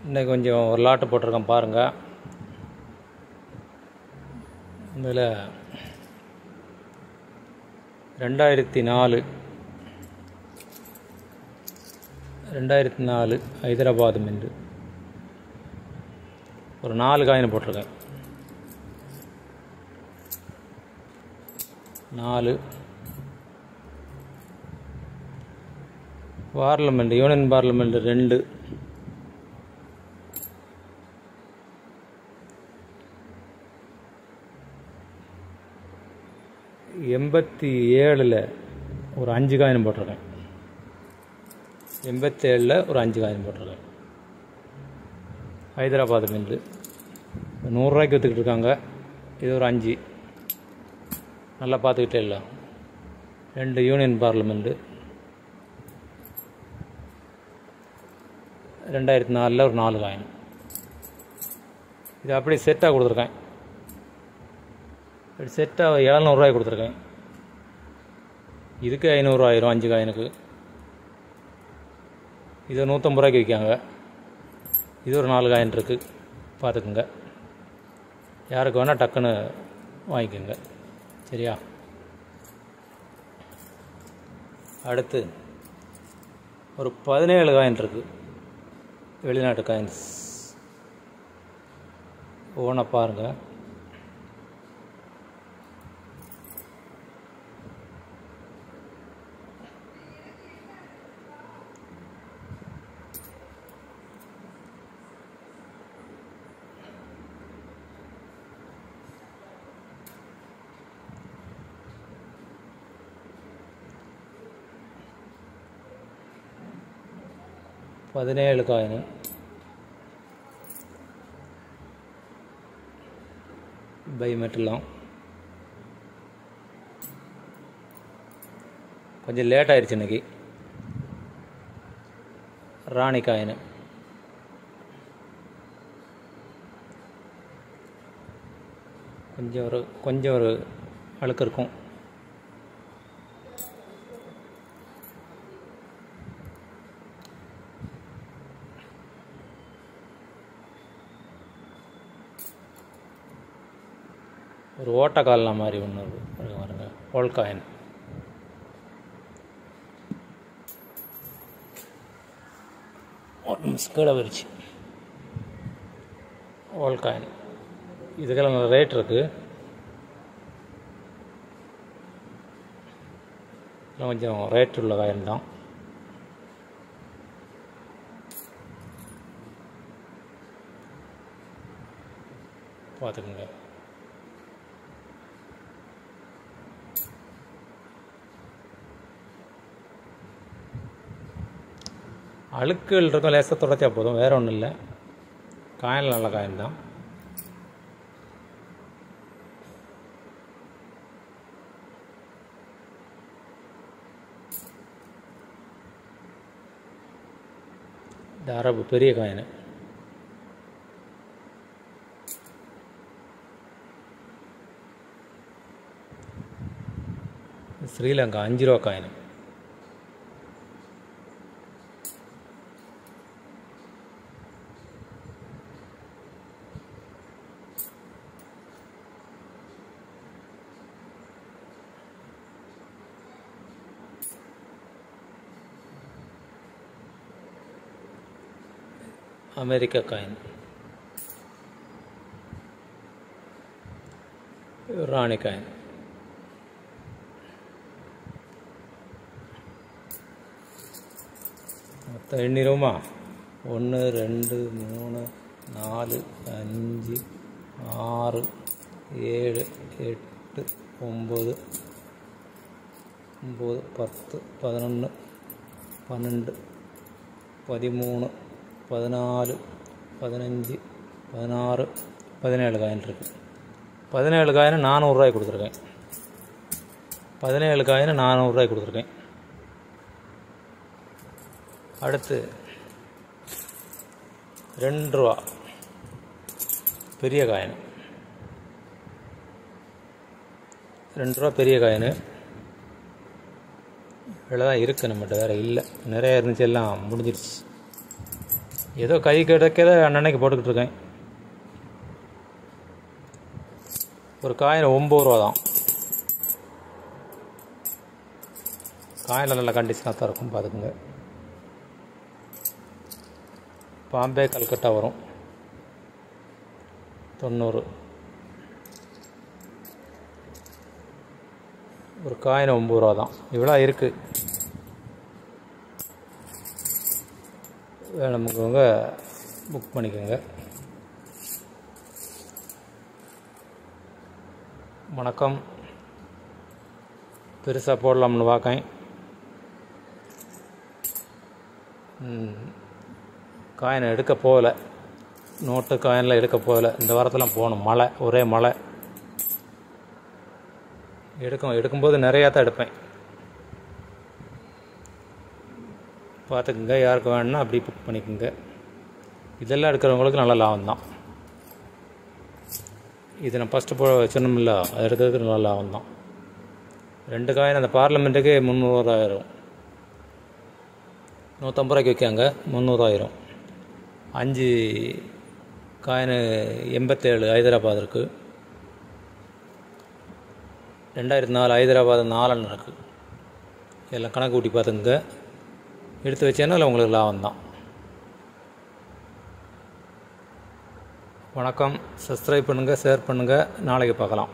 இன்றைக்கி கொஞ்சம் ஒரு லாட்டு போட்டிருக்கேன் பாருங்கள். இதில் 2004 ஹைதராபாத் மின்ட் ஒரு 4 காயின் போட்டிருக்கேன். 4 பார்லமெண்ட், யூனியன் பார்லமெண்ட் 2, '87 ஒரு 5 காயின் போட்டிருக்கேன். 87 ஒரு 5 காயின் போட்டிருக்கேன். ஹைதராபாத் மில் 100 ரூபாய்க்கு விற்றுக்கிட்டு இருக்காங்க. இது ஒரு 5 நல்லா பார்த்துக்கிட்டே இல்லை. 2 யூனியன் பார்லமெண்ட்டு 2004 ஒரு 4 காயின். இது அப்படியே செட்டாக கொடுத்துருக்கேன். செட்டாக 700 ரூபாய்க்கு கொடுத்துருக்கேன். இதுக்கு 500 ஆயிரும் 5 காயினுக்கு. இது 150 ரூபாய்க்கு விற்காங்க. இது ஒரு 4 காயின் இருக்குது, பார்த்துக்குங்க. யாருக்கு வேணால் டக்குன்னு வாங்கிக்கோங்க, சரியா? அடுத்து ஒரு 17 காயின் இருக்குது, வெளிநாட்டு காயின்ஸ். ஒவ்வொன்றா பாருங்கள். பதினேழு காயின் பை மெட்டலாம். கொஞ்சம் லேட் ஆயிடுச்சு இன்னைக்கு. ராணி காயின் கொஞ்சம் ஒரு அழுக்கு இருக்கும். ஒரு ஓட்டக்கால்னா மாதிரி ஒன்று பாருங்க, ஓல் காயின். கீழே போயிடுச்சு. ஓல் காயின் இதுக்கெல்லாம் நல்ல ரேட் இருக்குது. கொஞ்சம் ரேட் உள்ள காயின் தான். பார்த்துக்குங்க. அழுக்குகள் இருக்கும், லேசாக தொடச்சா போதும், வேறு ஒன்றும் இல்லை. காயின் நல்ல காயின் தான். இந்த அரபு பெரிய காயின். ஸ்ரீலங்கா 5 ரூபா காயின். America coin. ராணி காயின். மொத்தம் எண்ணிருமா? 1 2 3 4 5 6 7 8 9 10 11 12 13 14 15 16 17 காயின் இருக்குது. 17 காயின் 400 ரூபாய்க்கு கொடுத்துருக்கேன். 17 காயின் 400 ரூபாய்க்கு கொடுத்துருக்கேன். அடுத்து 2 ரூபா பெரிய காயின். 2 ரூபா பெரிய காயின். இவ்வளோ தான் இருக்குது நம்மகிட்ட, வேறு இல்லை. நிறையா இருந்துச்சு, எல்லாம் முடிஞ்சிருச்சு. ஏதோ கை கிடைக்கிறத அன்னன்னைக்கு போட்டுக்கிட்டு இருக்கேன். ஒரு காயின் 9 ரூபா தான். காயில் நல்ல கண்டிஷனாக தான் இருக்கும், பார்த்துக்குங்க. பாம்பே கல்கட்டா வரும் 90. ஒரு காயின் 9 ரூபா தான். இவ்வளோ இருக்குது. வேணுமுங்க புக் பண்ணிக்கோங்க. வணக்கம். பெருசாக போடலாம்னு பார்க்கேன். காயினை எடுக்க போகலை, நோட்டு காயினில் எடுக்க போகலை. இந்த வாரத்தில் போகணும், மழை, ஒரே மழை. எடுக்கும்போது நிறையா தான் எடுப்பேன், பார்த்துக்குங்க. யாருக்கு வேணும்னா அப்படி புக் பண்ணிக்கோங்க. இதெல்லாம் எடுக்கிறவங்களுக்கு நல்ல லாபம் தான். இது நான் ஃபஸ்ட்டு வச்சிடணுமில்ல, அது எடுக்கிறதுக்கு நல்ல லாபம் தான். 2 காயின் அந்த பார்லிமெண்ட்டுக்கு 300 ஆயிரும். 150 ரூபாய்க்கு வைக்காங்க, 300 ஆயிரும். 5 காயின் 87 ஹைதராபாத் இருக்குது. 2004 ஹைதராபாத் 4 இருக்குது. எல்லாம் கணக்கு கூட்டி பார்த்துங்க. எடுத்து வச்சேன்னா இல்லை உங்களுக்கு லாபம் தான். வணக்கம். சப்ஸ்கிரைப் பண்ணுங்கள், ஷேர் பண்ணுங்கள். நாளைக்கு பார்க்கலாம்.